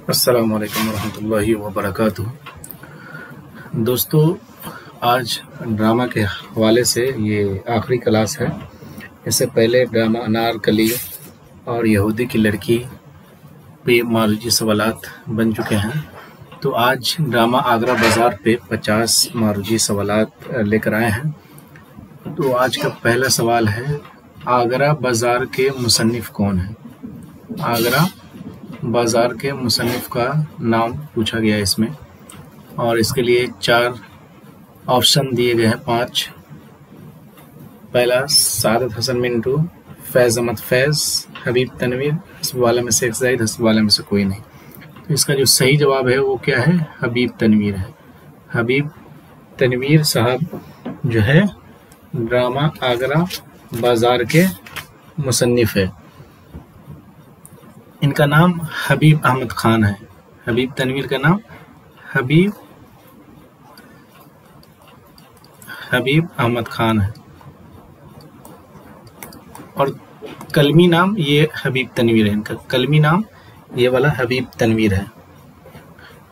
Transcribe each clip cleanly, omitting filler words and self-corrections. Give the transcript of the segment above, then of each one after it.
अस्सलाम वालेकुम रहमतुल्लाहि व बरकातुहू। दोस्तों, आज ड्रामा के हवाले से ये आखिरी क्लास है। इससे पहले ड्रामा अनारकली और यहूदी की लड़की पे मारूजी सवालात बन चुके हैं। तो आज ड्रामा आगरा बाज़ार पे 50 मारूजी सवालात लेकर आए हैं। तो आज का पहला सवाल है, आगरा बाज़ार के मुसन्निफ़ कौन है? आगरा बाज़ार के मुसन्निफ़ का नाम पूछा गया इसमें, और इसके लिए 4 ऑप्शन दिए गए हैं, 5। पहला सादत हसन मिंटू, फैज़ अहमद फैज़, हबीब तनवीर, हस्ब वाला में से एक ज़ाहिद, हस्ब वाला में से कोई नहीं। तो इसका जो सही जवाब है वो क्या है? हबीब तनवीर है। हबीब तनवीर साहब जो है ड्रामा आगरा बाज़ार के मुसन्निफ़ है। इनका नाम हबीब अहमद खान है। हबीब तनवीर का नाम हबीब अहमद खान है, और कलमी नाम ये हबीब तनवीर है। इनका कलमी नाम ये वाला हबीब तनवीर है।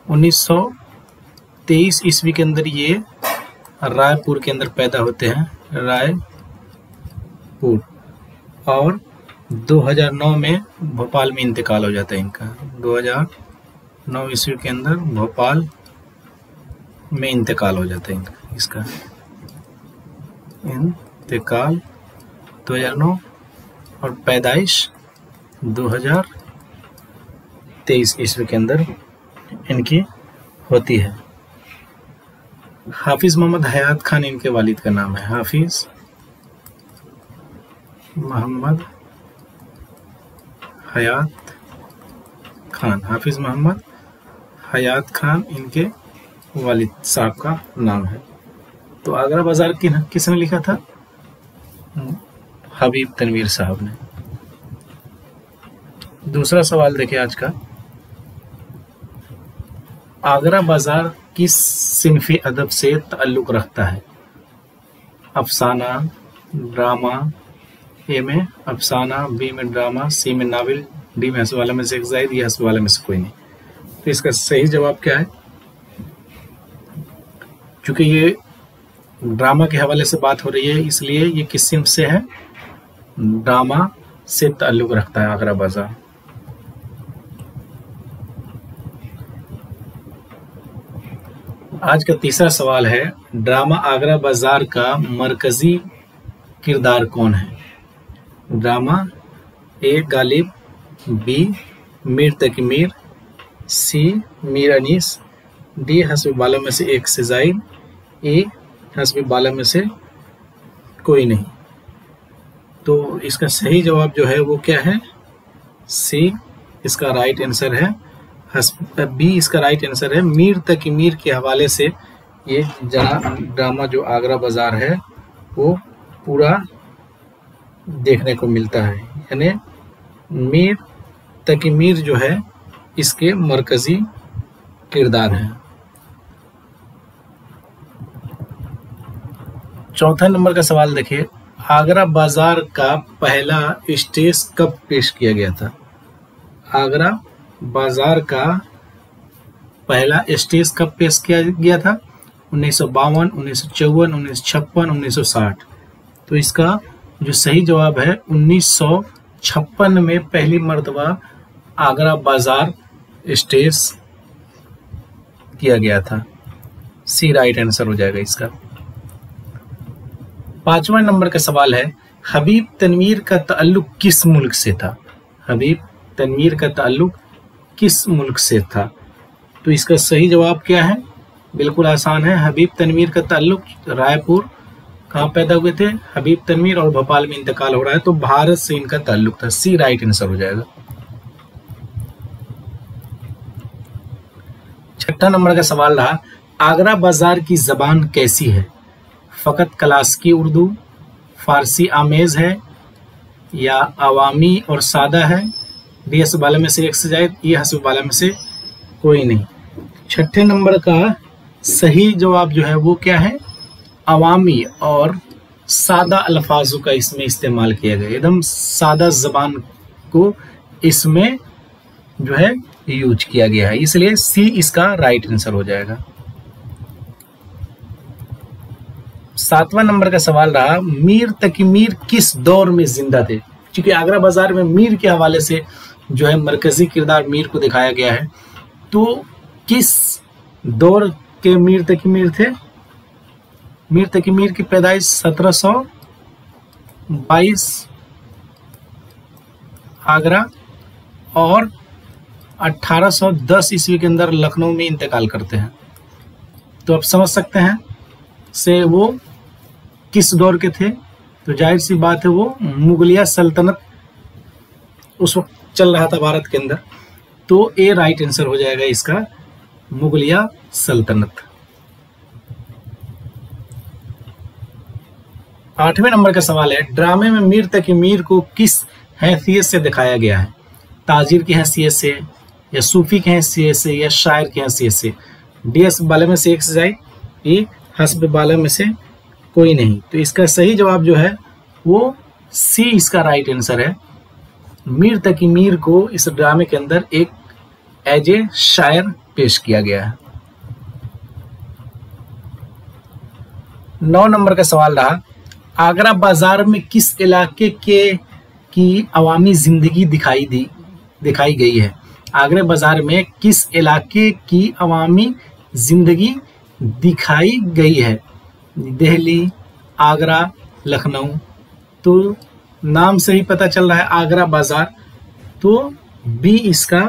1923 ईस्वी के अंदर ये रायपुर के अंदर पैदा होते हैं, रायपुर, और 2009 में भोपाल में इंतकाल हो जाता है इनका। 2009 ईस्वी के अंदर भोपाल में इंतकाल हो जाता है इनका। इसका इंतकाल 2009 और पैदाइश 2023 ईस्वी के अंदर इनकी होती है। हाफिज़ मोहम्मद हयात खान इनके वालिद का नाम है। हाफिज़ मोहम्मद हयात खान, हाफिज़ मोहम्मद हयात खान इनके वालिद साहब का नाम है। तो आगरा बाज़ार किसने लिखा था? हबीब तनवीर साहब ने। दूसरा सवाल देखिए आज का, आगरा बाज़ार किस सिनफ़ी अदब से ताल्लुक़ रखता है? अफसाना, ड्रामा, ए में अफसाना, बी में ड्रामा, सी में नावल, डी में हस्ब वाला में से एक ज़ाहिद, या हस्ब वाला में से कोई नहीं। तो इसका सही जवाब क्या है? क्योंकि ये ड्रामा के हवाले से बात हो रही है, इसलिए ये किस सिनफ से है? ड्रामा से ताल्लुक़ रखता है आगरा बाज़ार। आज का तीसरा सवाल है, ड्रामा आगरा बाज़ार का मरकज़ी किरदार कौन है? ड्रामा ए गालिब, बी मीर तकी मीर, सी मीर अनीस, डी हस्ब वाला में से एक से ज़ाहिद, ए हस्ब वाला में से कोई नहीं। तो इसका सही जवाब जो है वो क्या है? सी इसका राइट आंसर है। बी इसका राइट आंसर है। मीर तकी मीर के हवाले से ये ड्रामा जो आगरा बाज़ार है वो पूरा देखने को मिलता है, यानी मीर तकी मीर जो है इसके मरकज़ी किरदार हैं। चौथा नंबर का सवाल देखिए, आगरा बाज़ार का पहला स्टेज कब पेश किया गया था? आगरा बाज़ार का पहला स्टेज कब पेश किया गया था? 1952, 1954, 1956, 1960। तो इसका जो सही जवाब है 1956 में पहली मर्तबा आगरा बाज़ार स्टेज किया गया था। सी राइट आंसर हो जाएगा इसका। 5वां नंबर का सवाल है, हबीब तनवीर का ताल्लुक किस मुल्क से था? हबीब तनवीर का ताल्लुक किस मुल्क से था? तो इसका सही जवाब क्या है? बिल्कुल आसान है। हबीब तनवीर का ताल्लुक रायपुर, कहाँ पैदा हुए थे हबीब तनवीर, और भोपाल में इंतकाल हो रहा है, तो भारत से इनका ताल्लुक था। सी राइट आंसर हो जाएगा। 6ठा नंबर का सवाल रहा, आगरा बाज़ार की ज़बान कैसी है? फ़कत क्लासिकी उर्दू, फ़ारसी आमेज़ है, या अवामी और सादा है, डी हस्ब वाला में से एक से ज़ाहिद, ये हस्ब वाला में से कोई नहीं। 6ठे नंबर का सही जवाब जो है वो क्या है? अवामी और सादा अल्फाजों का इसमें इस्तेमाल किया गया। एकदम सादा ज़बान को इसमें जो है यूज किया गया है, इसलिए सी इसका राइट आंसर हो जाएगा। 7वां नंबर का सवाल रहा, मीर तकी मीर किस दौर में जिंदा थे? क्योंकि आगरा बाजार में मीर के हवाले से जो है मरकजी किरदार मीर को दिखाया गया है, तो किस दौर के मीर तकी मीर थे? मीर तकी मीर की पैदाइश 1722 आगरा और 1810 ईस्वी के अंदर लखनऊ में इंतकाल करते हैं। तो आप समझ सकते हैं से वो किस दौर के थे। तो जाहिर सी बात है वो मुगलिया सल्तनत उस वक्त चल रहा था भारत के अंदर, तो ए राइट आंसर हो जाएगा इसका, मुगलिया सल्तनत। 8वें नंबर का सवाल है, ड्रामे में मीर तकी मीर को किस हैसियत से दिखाया गया है? ताजिर की हैसियत से, या सूफी की हैसियत से, या शायर की हैसियत से? DS बाले में से एक से जाए, ए हस्ब बाला में से कोई नहीं। तो इसका सही जवाब जो है वो सी इसका राइट आंसर है। मीर तकी मीर को इस ड्रामे के अंदर एक एज ए शायर पेश किया गया है। 9 नंबर का सवाल रहा, आगरा बाजार में किस इलाके की अवामी जिंदगी दिखाई गई है? आगरा बाजार में किस इलाके की अवामी जिंदगी दिखाई गई है? दिल्ली, आगरा, लखनऊ। तो नाम से ही पता चल रहा है आगरा बाजार, तो बी इसका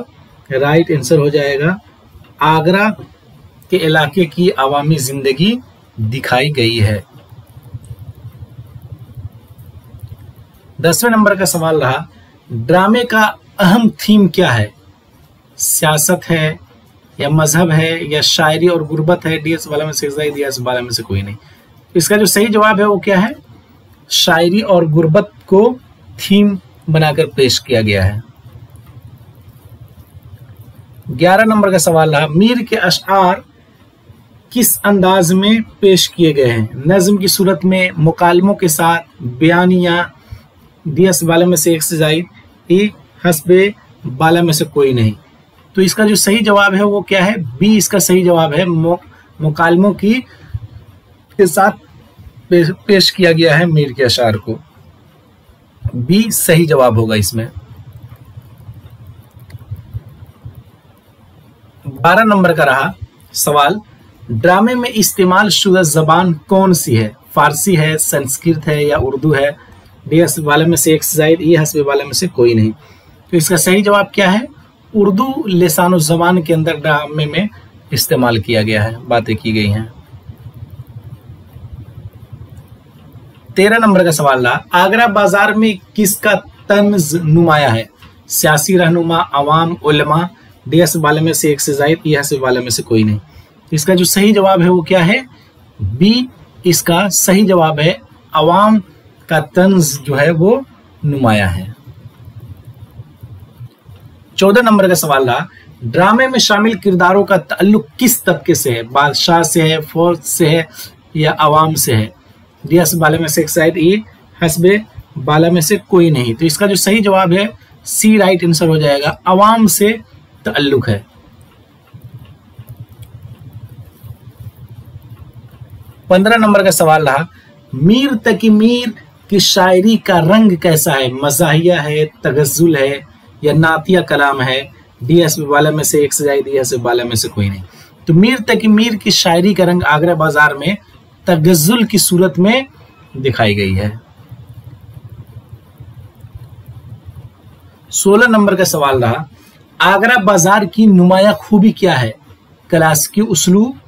राइट आंसर हो जाएगा। आगरा के इलाके की अवामी जिंदगी दिखाई गई है। 10वें नंबर का सवाल रहा, ड्रामे का अहम थीम क्या है? सियासत है, या मजहब है, या शायरी और गुर्बत है? DS वाला में से DS वाला में से कोई नहीं। इसका जो सही जवाब है वो क्या है? शायरी और गुर्बत को थीम बनाकर पेश किया गया है। 11 नंबर का सवाल रहा, मीर के अशआर किस अंदाज में पेश किए गए हैं? नज्म की सूरत में, मुकालमों के साथ, बयानिया? DS वाले में से एक से जायद, ए हस्बे बाला में से कोई नहीं। तो इसका जो सही जवाब है वो क्या है? बी इसका सही जवाब है। मुकालमों के साथ पेश किया गया है मीर के अशार को। बी सही जवाब होगा इसमें। 12 नंबर का रहा सवाल, ड्रामे में इस्तेमाल शुदा जबान कौन सी है? फारसी है, संस्कृत है, या उर्दू है? DS वाले में से एक से जायद, ये हस्बे वाले में से कोई नहीं। तो इसका सही जवाब क्या है? उर्दू लिसानो ज़बान के अंदर ड्रामे में इस्तेमाल किया गया है, बातें की गई हैं। 13 नंबर का सवाल रहा, आगरा बाजार में किसका तंज नुमाया है? सियासी रहनुमा, अवाम, उलमा? DS वाले में से एक से जायद, ये हस्बे वाले में से कोई नहीं। इसका जो सही जवाब है वो क्या है? बी इसका सही जवाब है। अवाम का तंज जो है वो नुमाया है। 14 नंबर का सवाल रहा, ड्रामे में शामिल किरदारों का ताल्लुक किस तबके से है? बादशाह से है, फौज से है, या अवाम से है? DS बाला में से एक साइड, ए हस्बे बाला में से कोई नहीं। तो इसका जो सही जवाब है सी राइट आंसर हो जाएगा, अवाम से ताल्लुक है। 15 नंबर का सवाल रहा, मीर तकी मीर की शायरी का रंग कैसा है? मज़ाहिया है, तगज़्ज़ुल है, या नातिया कलाम है? DS वाला में से एक से जाए, DS वाला में से कोई नहीं। तो मीर तकी मीर की शायरी का रंग आगरा बाजार में तगज़्ज़ुल की सूरत में दिखाई गई है। 16 नंबर का सवाल रहा, आगरा बाजार की नुमाया खूबी क्या है? क्लासिकी उस्लूब,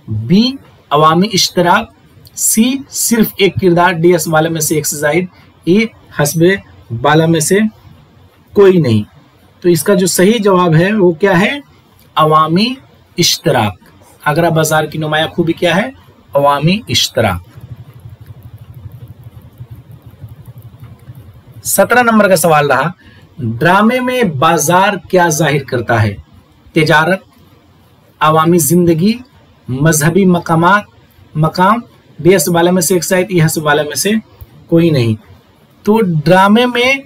बी अवामी इश्तराक, सी सिर्फ एक किरदार DS वाले में से एक से जायद, ए हस्बे बाला में से कोई नहीं। तो इसका जो सही जवाब है वो क्या है? अवामी इश्तराक। आगरा बाजार की नुमाया खूबी क्या है? अवामी इश्तराक। 17 नंबर का सवाल रहा, ड्रामे में बाजार क्या जाहिर करता है? तिजारत, अवामी जिंदगी, मजहबी मकाम? DS वाले में से एक साइड, ये हस्ब वाले में से कोई नहीं। तो ड्रामे में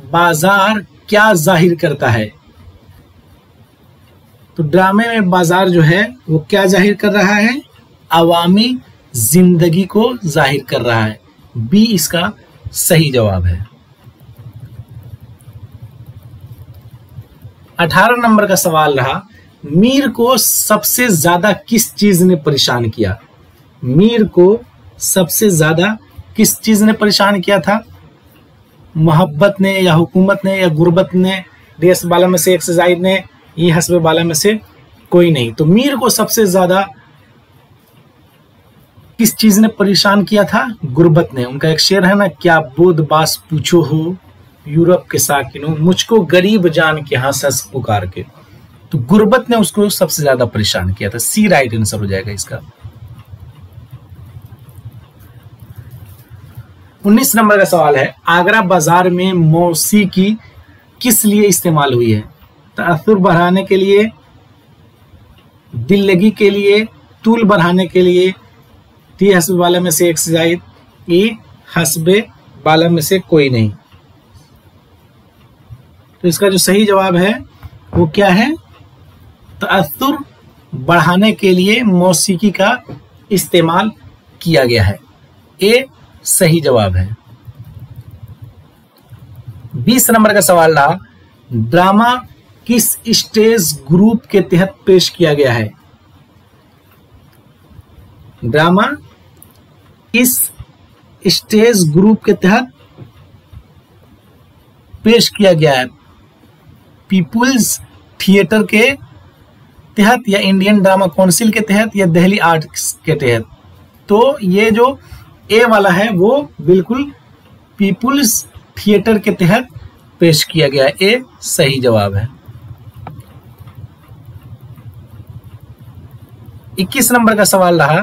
बाजार क्या जाहिर करता है? तो ड्रामे में बाजार जो है वो क्या जाहिर कर रहा है? अवामी जिंदगी को जाहिर कर रहा है। बी इसका सही जवाब है। 18 नंबर का सवाल रहा, मीर को सबसे ज्यादा किस चीज ने परेशान किया? मीर को सबसे ज्यादा किस चीज ने परेशान किया था? मोहब्बत ने या हुकूमत ने या गुर्बत ने, डी हस्ब बाला में से एक से जायद ने, ई हस्ब बाला में से कोई नहीं। तो मीर को सबसे ज्यादा किस चीज ने परेशान किया था? गुर्बत ने। उनका एक शेर है ना, क्या बोध बास पूछो हो यूरोप के साकिनों, मुझको गरीब जान के हंस हंस पुकार के। तो गुर्बत ने उसको सबसे ज्यादा परेशान किया था। सी राइट आंसर हो जाएगा इसका। 19 नंबर का सवाल है, आगरा बाजार में मौसीकी किस लिए इस्तेमाल हुई है? तअस्सुर बढ़ाने के लिए, दिल लगी के लिए, तूल बढ़ाने के लिए, टी हस्ब बाला में से एक से जायद, ई हस्ब बाला में से कोई नहीं। तो इसका जो सही जवाब है वो क्या है? तअस्सुर बढ़ाने के लिए मौसीकी का इस्तेमाल किया गया है। ए सही जवाब है। 20 नंबर का सवाल रहा, ड्रामा किस स्टेज ग्रुप के तहत पेश किया गया है? ड्रामा किस स्टेज ग्रुप के तहत पेश किया गया है? पीपुल्स थिएटर के तहत या इंडियन ड्रामा काउंसिल के तहत या दिल्ली आर्ट्स के तहत? तो ये जो ए वाला है वो बिल्कुल पीपुल्स थिएटर के तहत पेश किया गया है। ए सही जवाब है। 21 नंबर का सवाल रहा,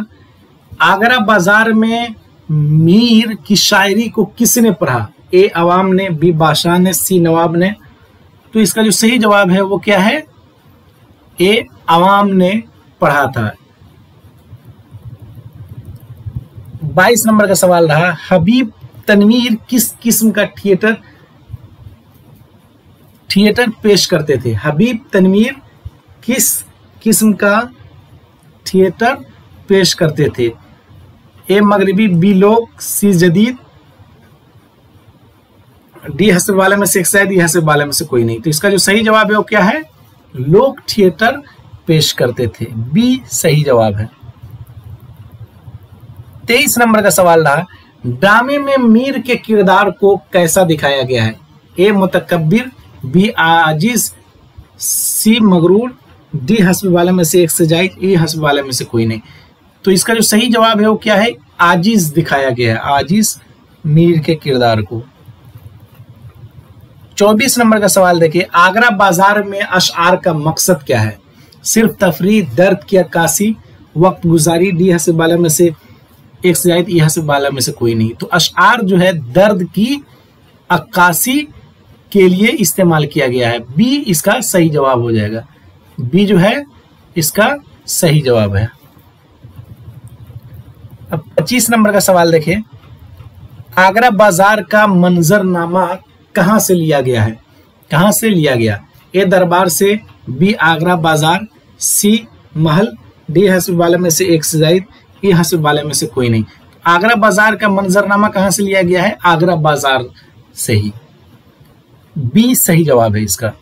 आगरा बाजार में मीर की शायरी को किसने पढ़ा? ए अवाम ने, बी बादशाह ने, सी नवाब ने। तो इसका जो सही जवाब है वो क्या है? ए अवाम ने पढ़ा था। 22 नंबर का सवाल रहा, हबीब तनवीर किस किस्म का थिएटर पेश करते थे? हबीब तनवीर किस किस्म का थिएटर पेश करते थे? ए मगरिबी, बी लोक, सी जदीद, डी हस्ब वाले में से एक शायद, ई हस्ब वाले में से कोई नहीं। तो इसका जो सही जवाब है वो क्या है? लोक थिएटर पेश करते थे। बी सही जवाब है। 23 नंबर का सवाल रहा, ड्रामे में मीर के किरदार को कैसा दिखाया गया है? ए मुतकब्बिर, बी आजिज, सी मगरूर, डी हस्ब वाले में से एक से जायद, ई हस्ब वाले में से कोई नहीं। तो इसका जो सही जवाब है वो क्या है? आजिज दिखाया गया है, आजिज मीर के किरदार को। 24 नंबर का सवाल देखिए, आगरा बाजार में अशआर का मकसद क्या है? सिर्फ तफरीह, दर्द की अक्कासी, वक्त गुजारी, डी हस्ब वाले में से एक से जायद, ई हस्ब वाले में से कोई नहीं। तो अशआर जो है दर्द की अक्कासी के लिए इस्तेमाल किया गया है। बी इसका सही जवाब हो जाएगा। बी जो है इसका सही जवाब है। अब 25 नंबर का सवाल देखिए, आगरा बाजार का मंजरनामा कहां से लिया गया है? कहां से लिया गया? ए दरबार से, बी आगरा बाजार, सी महल, डी हस्ब वाले में से एक से जायद, ई हस्ब वाले में से कोई नहीं। आगरा बाजार का मंजरनामा कहां से लिया गया है? आगरा बाजार से ही। बी सही जवाब है इसका।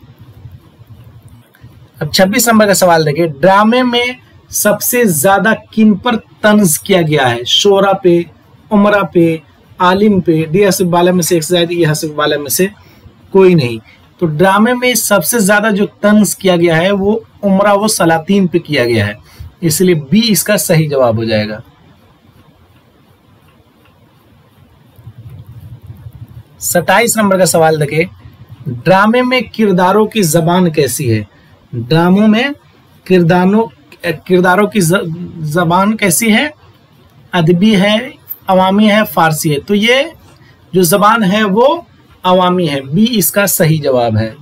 अब 26 नंबर का सवाल देखिए, ड्रामे में सबसे ज्यादा किन पर तंज किया गया है? शोरा पे, उमरा पे, आलिम पे, डी हस्ब वाले में से एक से जायद, ई हस्ब वाले में से कोई नहीं। तो ड्रामे में सबसे ज्यादा जो तंज किया गया है वो उमरा व सलातीन पे किया गया है, इसलिए बी इसका सही जवाब हो जाएगा। 27 नंबर का सवाल देखिए, ड्रामे में किरदारों की जबान कैसी है? ड्रामों में किरदारों की जबान कैसी है? अदबी है, अवामी है, फारसी है। तो ये जो जबान है वो अवामी है। बी इसका सही जवाब है।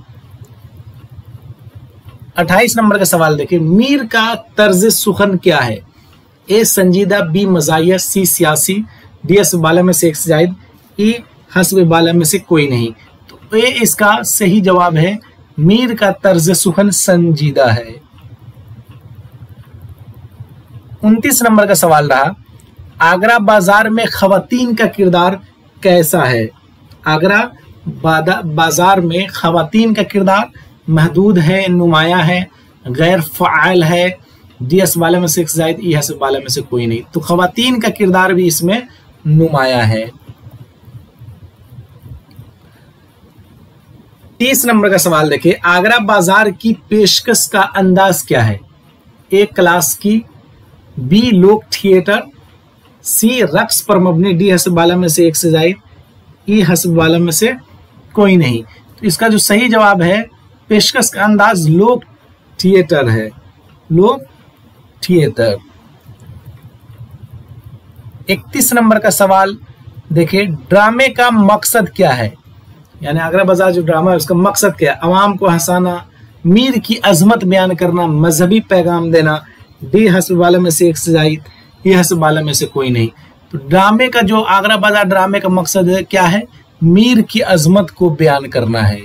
28 नंबर का सवाल देखिए, मीर का तर्ज सुखन क्या है? ए संजीदा, बी मजाहिया, सी सियासी, डी हस्ब वाले में से एक से जायद, ई हस्ब वाले में से कोई नहीं। तो ए इसका सही जवाब है। मीर का तर्ज सुखन संजीदा है। 29 नंबर का सवाल रहा, आगरा बाजार में खवातीन का किरदार कैसा है? आगरा बाजार में खवातीन का किरदार महदूद है, नुमाया है, गैर फ़ाइल है, डी हस्ब वाले में से एक ज़ायद, ई हस्ब वाले में से कोई नहीं। तो खवातीन का किरदार भी इसमें नुमाया है। 30 नंबर का सवाल देखिए, आगरा बाजार की पेशकश का अंदाज क्या है? ए क्लास की, बी लोक थिएटर, सी रक्स पर मबनी, डी हस्ब वाला में से एक से ज़ायद, ई हस्ब वाला में से कोई नहीं। तो इसका जो सही जवाब है पेशकश का अंदाज लोक थिएटर है, लोक थिएटर। 31 नंबर का सवाल देखिए, ड्रामे का मकसद क्या है? यानी आगरा बाजार जो ड्रामा है उसका मकसद क्या है? अवाम को हंसाना, मीर की अजमत बयान करना, मजहबी पैगाम देना, डी हस्ब वाले में से एक से ज़ायद, ई हस्ब वाले में से कोई नहीं। तो ड्रामे का जो आगरा बाजार ड्रामे का मकसद है क्या है? मीर की अजमत को बयान करना है।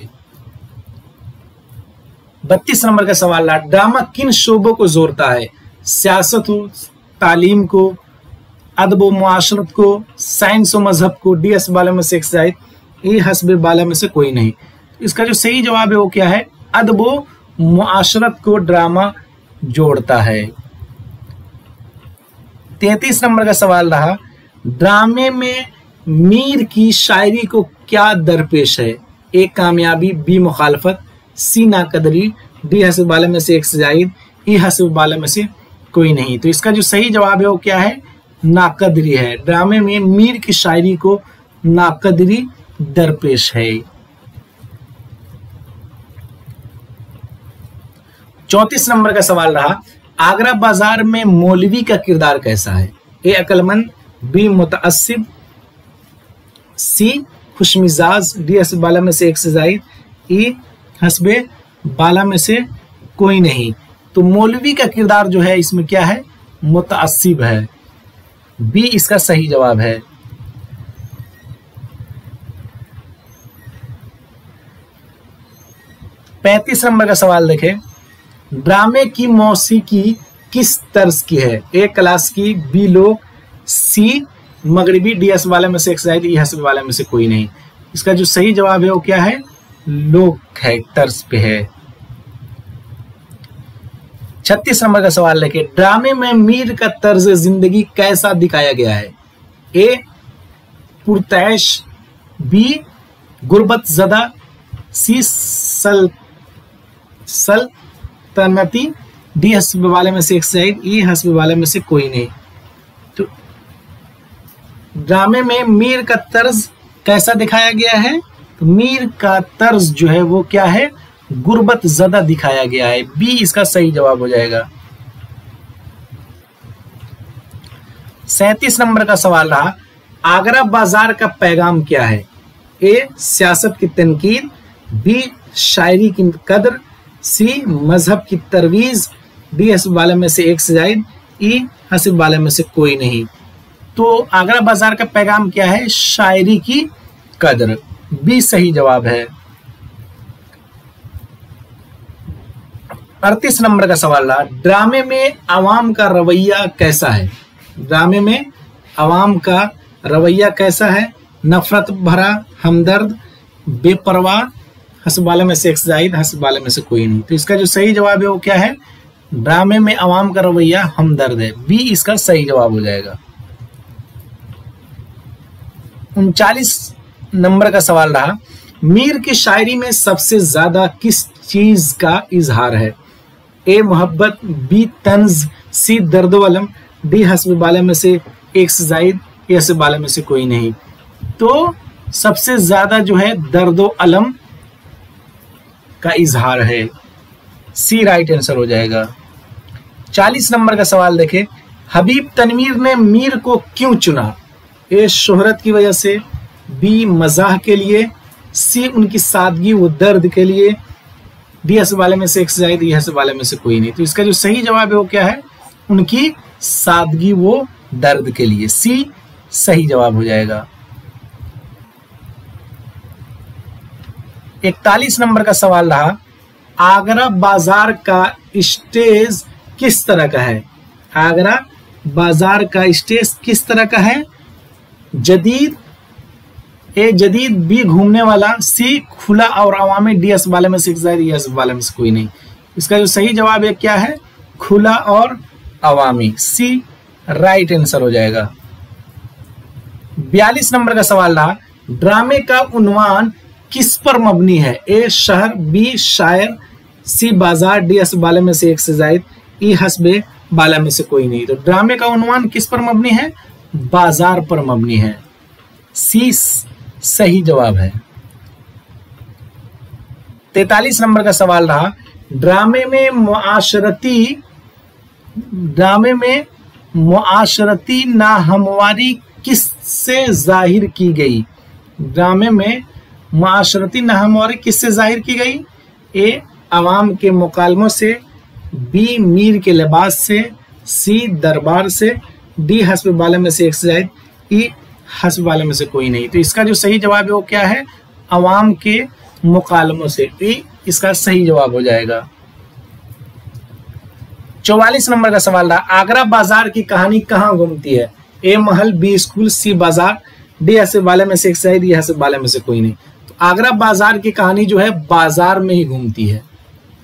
32 नंबर का सवाल, ड्रामा किन शोबों को जोड़ता है? सियासत को, तालीम को, अदब व मुआशरत को, साइंस व मजहब को, डी हस्ब वाले में से एक से ज़ायद, ई हस्ब वाले में से कोई नहीं। इसका जो सही जवाब है वो क्या है? अदब व मुआशरत को ड्रामा जोड़ता है। 33 नंबर का सवाल रहा, ड्रामे में मीर की शायरी को क्या दरपेश है? ए कामयाबी, बी मुखालफत, सी नाकदरी, डी हस्ब वाले में से एक से ज़ायद, ई हस्ब वाले में से कोई नहीं। तो इसका जो सही जवाब है वो क्या है? नाकदरी है। ड्रामे में मीर की शायरी को नाकदरी दरपेश है। 34 नंबर का सवाल रहा, आगरा बाजार में मौलवी का किरदार कैसा है? ए अक्लमंद, बी मुतअस्सिब, सी खुशमिजाज, डी हस्ब वाला में से एक से ज़ायद, ई हस्ब वाला में से कोई नहीं। तो मौलवी का किरदार जो है इसमें क्या है? मुतअस्सिब है। बी इसका सही जवाब है। पैंतीस नंबर का सवाल देखें, ड्रामे की मौसीकी किस तर्ज की है? ए क्लास की, बी लोक, सी मगरिबी, डी हस्ब वाले में से एक ज़ायद, ई हस्ब वाले में से कोई नहीं। इसका जो सही जवाब है वो क्या है? लोक है, तर्ज पे है। 36 नंबर का सवाल लेके, ड्रामे में मीर का तर्ज जिंदगी कैसा दिखाया गया है? ए पुरतैश, बी गुर्बत ज़दा, सी सल्तनती, डी हस्ब वाले में से एक ज़ायद, ई हस्ब वाले में से कोई नहीं। तो ड्रामे में मीर का तर्ज कैसा दिखाया गया है? तो मीर का तर्ज जो है वो क्या है? गुर्बत ज़दा दिखाया गया है। बी इसका सही जवाब हो जाएगा। 37 नंबर का सवाल रहा, आगरा बाजार का पैगाम क्या है? ए सियासत की तनकीद, बी शायरी की कदर, सी मजहब की तरवीज, डी हस्ब वाले में से एक से ज़ायद, ई हस्ब वाले में से कोई नहीं। तो आगरा बाजार का पैगाम क्या है? शायरी की कदर। बी सही जवाब है। 38 नंबर का सवाल रहा, ड्रामे में अवाम का रवैया कैसा है? ड्रामे में अवाम का रवैया कैसा है? नफरत भरा, हमदर्द, बेपरवाह, हस्ब वाले में से एक ज़ायद, हस्ब वाले में से कोई नहीं। तो इसका जो सही जवाब है वो क्या है? ड्रामे में अवाम का रवैया हमदर्द है। बी इसका सही जवाब हो जाएगा। 39 नंबर का सवाल रहा, मीर की शायरी में सबसे ज्यादा किस चीज का इजहार है? ए मोहब्बत, बी तंज, सी दर्दो अलम, डी हस्ब वाले में से एक से ज़ायद, ए हस्ब वाले में से कोई नहीं। तो सबसे ज्यादा जो है दर्दो अलम का इजहार है। सी राइट आंसर हो जाएगा। 40 नंबर का सवाल देखें, हबीब तनवीर ने मीर को क्यों चुना? ए शोहरत की वजह से, बी मजाह के लिए, सी उनकी सादगी व दर्द के लिए, डी हस्ब वाले में से एक से ज़ायद, ई हस्ब वाले में से कोई नहीं। तो इसका जो सही जवाब है वो क्या है? उनकी सादगी व दर्द के लिए। सी सही जवाब हो जाएगा। 41 नंबर का सवाल रहा, आगरा बाजार का स्टेज किस तरह का है? आगरा बाजार का स्टेज किस तरह का है? जदीद, ए जदीद, बी घूमने वाला, सी खुला और अवामी, डी एस वाले में से ई एस वाले में से कोई नहीं। इसका जो सही जवाब है क्या है? खुला और अवामी, सी राइट आंसर हो जाएगा। 42 नंबर का सवाल रहा, ड्रामे का उन्वान किस पर मबनी है? ए शहर, बी शायर, सी बाजार, डी एस वाले में से एक से जायद, ई हस्बे वाला में से कोई नहीं। तो ड्रामे का उन्वान किस पर मबनी है? बाजार पर मबनी है, सी सही जवाब है। 43 नंबर का सवाल रहा, ड्रामे में मुआशरती नाहमवारी किससे जाहिर की गई? ड्रामे में मुआशरती नाहमवारी किससे जाहिर की गई? ए अवाम के मुकालमों से, बी मीर के लिबास से, सी दरबार से, डी हस्ब वाले में से एक से जायद, ई हस्ब वाले में से कोई नहीं। तो इसका जो सही जवाब है वो क्या है? अवाम के मुकालमों से, ई इसका सही जवाब हो जाएगा। 44 नंबर का सवाल रहा, आगरा बाजार की कहानी कहाँ घूमती है? ए महल, बी स्कूल, सी बाजार, डी हस्ब वाले में से एक से जायद, ई हस्ब वाले में से कोई नहीं। तो आगरा बाजार की कहानी जो है बाजार में ही घूमती है,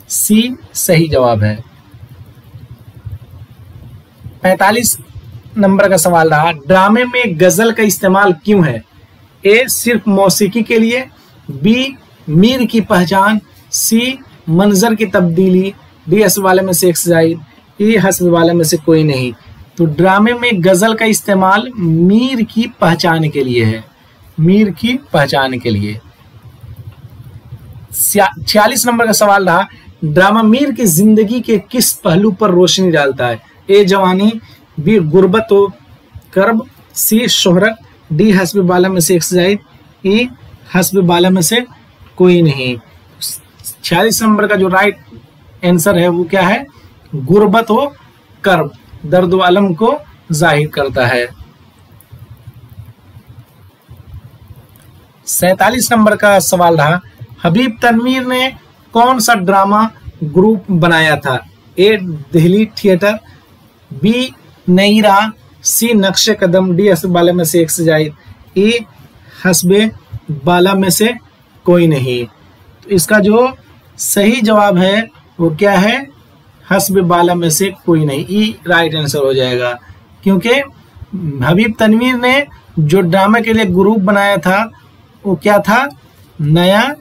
सी सही जवाब है। 45 नंबर का सवाल रहा, ड्रामे में गजल का इस्तेमाल क्यों है? ए सिर्फ मौसीकी के लिए, बी मीर की पहचान, सी मंजर की तब्दीली, डी हस्ब वाले में से एक से जायद, ई हस्ब वाले में से कोई नहीं। तो ड्रामे में गजल का इस्तेमाल मीर की पहचान के लिए है, मीर की पहचान के लिए। 46 नंबर का सवाल रहा, ड्रामा मीर की जिंदगी के किस पहलू पर रोशनी डालता है? ए जवानी, बी गुर्बत व कर्ब, सी शोहरत, डी हस्ब वाला में से एक से जायद, ई हस्ब वाला में से कोई नहीं। 46 नंबर का जो राइट आंसर है वो क्या है? गुर्बत व कर्ब, दर्द व अलम को जाहिर करता है। 47 नंबर का सवाल रहा, हबीब तनवीर ने कौन सा ड्रामा ग्रुप बनाया था? ए दिल्ली थिएटर, बी नईरा, सी नक्शे कदम, डी हस्ब वाले में से एक से जायद, ई हस्बे वाला में से कोई नहीं। तो इसका जो सही जवाब है वो क्या है? हस्ब वाला में से कोई नहीं, ई राइट आंसर हो जाएगा। क्योंकि हबीब तनवीर ने जो ड्रामा के लिए ग्रुप बनाया था वो क्या था? नया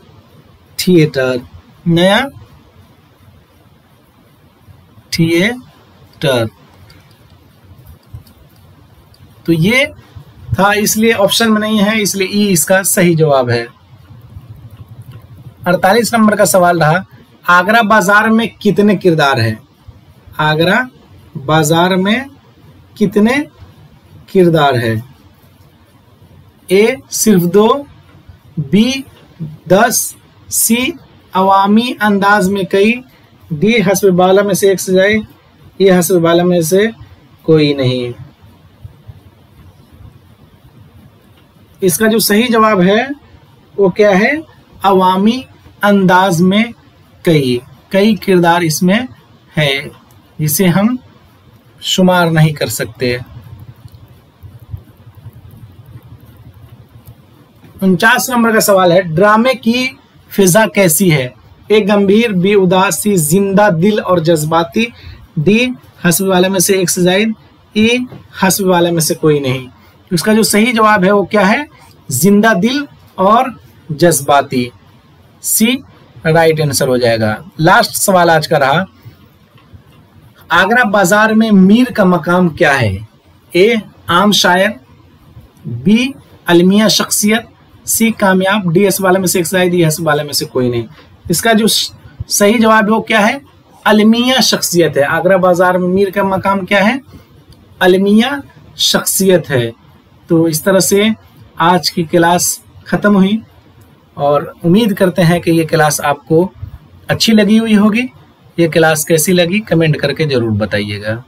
थिएटर, नया थिएटर। तो ये था, इसलिए ऑप्शन में नहीं है, इसलिए ई इसका सही जवाब है। 48 नंबर का सवाल रहा, आगरा बाजार में कितने किरदार हैं? आगरा बाजार में कितने किरदार है? ए सिर्फ 2, बी 10, सी अवामी अंदाज में कई, डी हस्ब वाला में से एक से जाए, ये हस्ब वाला में से कोई नहीं। इसका जो सही जवाब है वो क्या है? अवामी अंदाज में कई किरदार इसमें है, जिसे हम शुमार नहीं कर सकते। 49 नंबर का सवाल है, ड्रामे की फिजा कैसी है? ए गंभीर, बी उदास, सी जिंदा दिल और जज्बाती, डी हस्ब वाले में से एक से जायद, ई हस्ब वाले में से कोई नहीं। उसका जो सही जवाब है वो क्या है? जिंदा दिल और जज्बाती, सी राइट आंसर हो जाएगा। लास्ट सवाल आज का रहा, आगरा बाजार में मीर का मकाम क्या है? ए आम शायर, बी अलमिया शख्सियत, सी कामयाब, डी एस वाले में से एक शायद, डी एस वाले में से कोई नहीं। इसका जो सही जवाब है वो क्या है? अलमिया शख्सियत है। आगरा बाजार में मीर का मकाम क्या है? अलमिया शख्सियत है। तो इस तरह से आज की क्लास ख़त्म हुई और उम्मीद करते हैं कि ये क्लास आपको अच्छी लगी हुई होगी। ये क्लास कैसी लगी कमेंट करके ज़रूर बताइएगा।